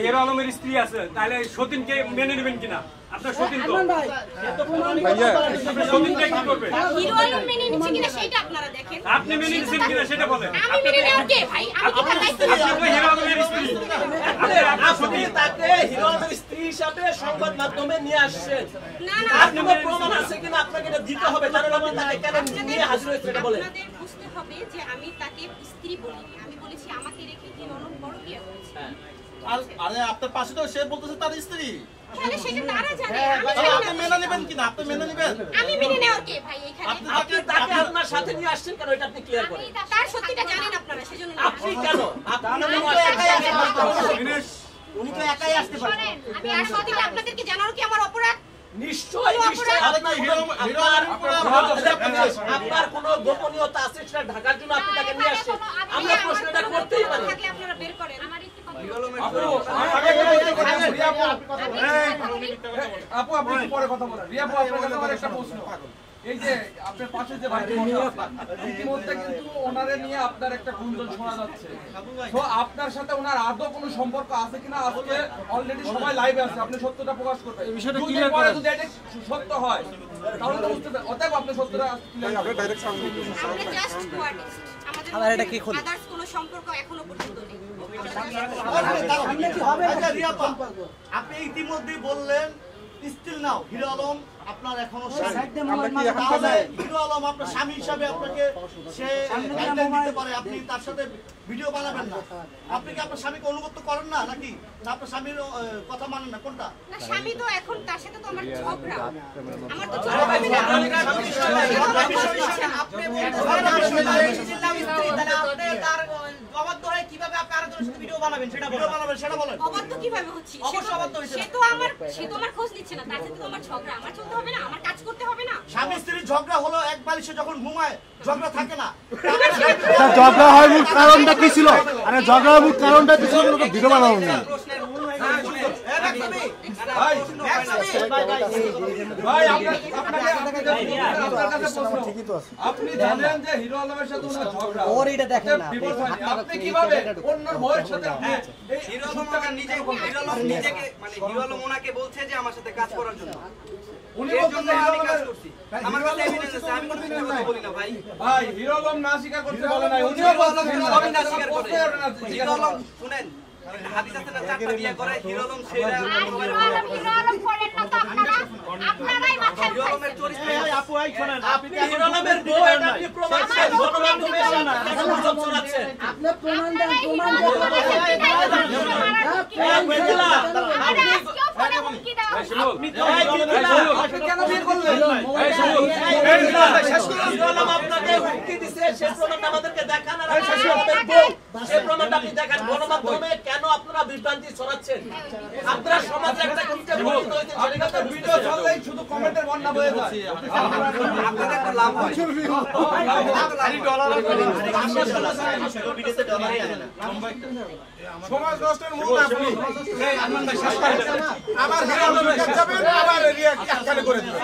Hero আলমের স্ত্রী আছে, তাহলে সতীনকে মেনে নেবেন কিনা? আপনার সতীন তো সতীনকে কি করবে? হিরো আলম মেনে নিচ্ছে কিনা সেটা আপনারা দেখেন। আপনি মেনে নিচ্ছেন কিনা সেটা বলেন। আমি মেনে নেওয়ার কে ভাই? আমি কি লাইসেন্স দিই? আপনি হিরো আলমের স্ত্রী, আপনার সতীন তাকে হিরো আলমের স্ত্রী হিসাবে সংবাদ মাধ্যমে নিয়ে আসছেন। না না, আপনি প্রমাণ আছে কিনা আপনাকে এটা দিতে হবে, কারণ আপনি তাকে কেন নিয়ে হাজির হয়েছে এটা বলেন। আপনাদের বুঝতে হবে যে আমি তাকে স্ত্রী বলিনি, আমি বলেছি আমাকে রেখে হিরো আলম বড় বিয়ে করেছে। আরে আপনার পাশে তো সে বলতেছে তার স্ত্রী, তাহলে সেটা তারা জানে। আপনি মেনে নেবেন কিনা? আপনি মেনে নেবেন? আমি মেনে নেওয়ার কে ভাই এখানে? আপনি তাকে আপনার সাথে নিয়ে আসছেন কেন এটা আপনি ক্লিয়ার করেন। তার সত্যিটা জানেন আপনারা, সেজন্য আপনি কেন উনি তো একাই আসতে পারেন। আমি আর সত্যিটা আপনাদেরকে জানানো কি আমার অপরাধ? নিশ্চয়ই আপনার কোন গোপনীয়তা আছে সেটা ঢাকার জন্য আপনি তাকে নিয়ে আসছেন। আমরা প্রশ্নটা করতেই পারি। আপনারা বের করেন আমার একটু কথা। আপু আপনি পরে কথা বলেন। রিয়া আপু আপনার কাছে আমার একটা প্রশ্ন। এই যে আপনার পাশে যে ভাই ইতিমধ্যে কিন্তু ওনারে নিয়ে আপনার একটা গুঞ্জন শোনা যাচ্ছে, তো আপনার সাথে ওনার আদৌ কোনো সম্পর্ক আছে কিনা আজকে অলরেডি সবাই লাইভে আছে, আপনি সত্যটা প্রকাশ করবেন। এই বিষয়টা ক্লিয়ার করেন। যদি এটা সত্য হয় তাহলে তো বুঝতে পারবেন। অতএব আপনি সত্যটা ক্লিয়ার করেন। ডাইরেক্ট সামনে আমরা জাস্ট কোয়ার্টিস্ট, আমাদের এটা কি খুলে আদার্স কোনো সম্পর্ক এখনো পর্যন্ত নেই। আপনি ইতিমধ্যেই বললেন স্টিল নাও হিরো আলম আপনার এখনো হিরো আলম আপনার স্বামী হিসাবে আপনাকে সে দিতে পারে, আপনি তার সাথে ভিডিও বানাবেন না। আপনি কি আপনার স্বামীকে অনুগত করেন না, নাকি আপনার স্বামীর কথা মানেন না? কোনটা? না, স্বামী তো এখন তার সাথে তো আমার ঝগড়া, আমার তো অবাধ্য হয়ে কিভাবে আপনি আরেকজনের সাথে ভিডিও বানাবেন সেটা বলেন। অবাধ্য কিভাবে হচ্ছে? সে তো আমার খোঁজ নিচ্ছে না, তার সাথে তো আমার ঝগড়া, আমার চলতে হবে না, আমার কাজ করতে হবে না। স্বামী স্ত্রীর ঝগড়া হলো এক বালিশে যখন ঘুমায় ঝগড়া থাকে না। ঝগড়া হয় মূল কারণটা কি ছিল? আরে ঝগড়ার মূল কারণটা কি ছিল? ভিডিও বানাবো না। আপনি জানেন যে হিরো আলমের সাথে ওনার ঝগড়া, ওর এটা দেখেন না, আপনি কিভাবে অন্যর বউয়ের সাথে হিরো আলম নিজেকে মানে হিরো আলম ওনাকে বলছে যে আমার সাথে কাজ করার জন্য, উনি এর জন্য বলছেন আমি কাজ করছি। আমার কাছে এভিডেন্স আছে, আমি কোনো মিথ্যা কথা বলি না ভাই। ভাই হিরো আলম না স্বীকার করতে বলে না, উনিও বলছেন আমি না স্বীকার করি। হিরো আলম শুনেন, হাদিস আছে না, 4টা বিয়ে করে হিরো আলম সেরা। হিরো আলম করেন না তো আপনারাই মাথা হিরো আলমের চরিত্র আপু এই শুনেন, আপনি হিরো আলমের বউ এটা আপনি প্রমাণ করেন, গণমাধ্যমে এসে না গুজব ছড়াচ্ছেন। আপনি প্রমাণ দেন, কেন বিয়ে করলেন? আপনাকে হুমকি দিছে, সেই প্রমাণটা আমাদেরকে দেখান। আর সেই প্রমাণটা আপনি দেখান গণমাধ্যমে। কেন আপনারা বিভ্রান্তি ছড়াচ্ছেন? আপনারা সমাজে একটা কিনতে পরিণত হয়েছে, আপনাদের ভিডিও চললেই শুধু কমেন্টের বন্যা বয়ে যায়। আপনাদের একটা লাভ হয়। সমাজ নষ্টের মূল আপনি। আমার হিরো আলমের কাছে যাবেন, আবার রিয়া একখানে করে দিবেন।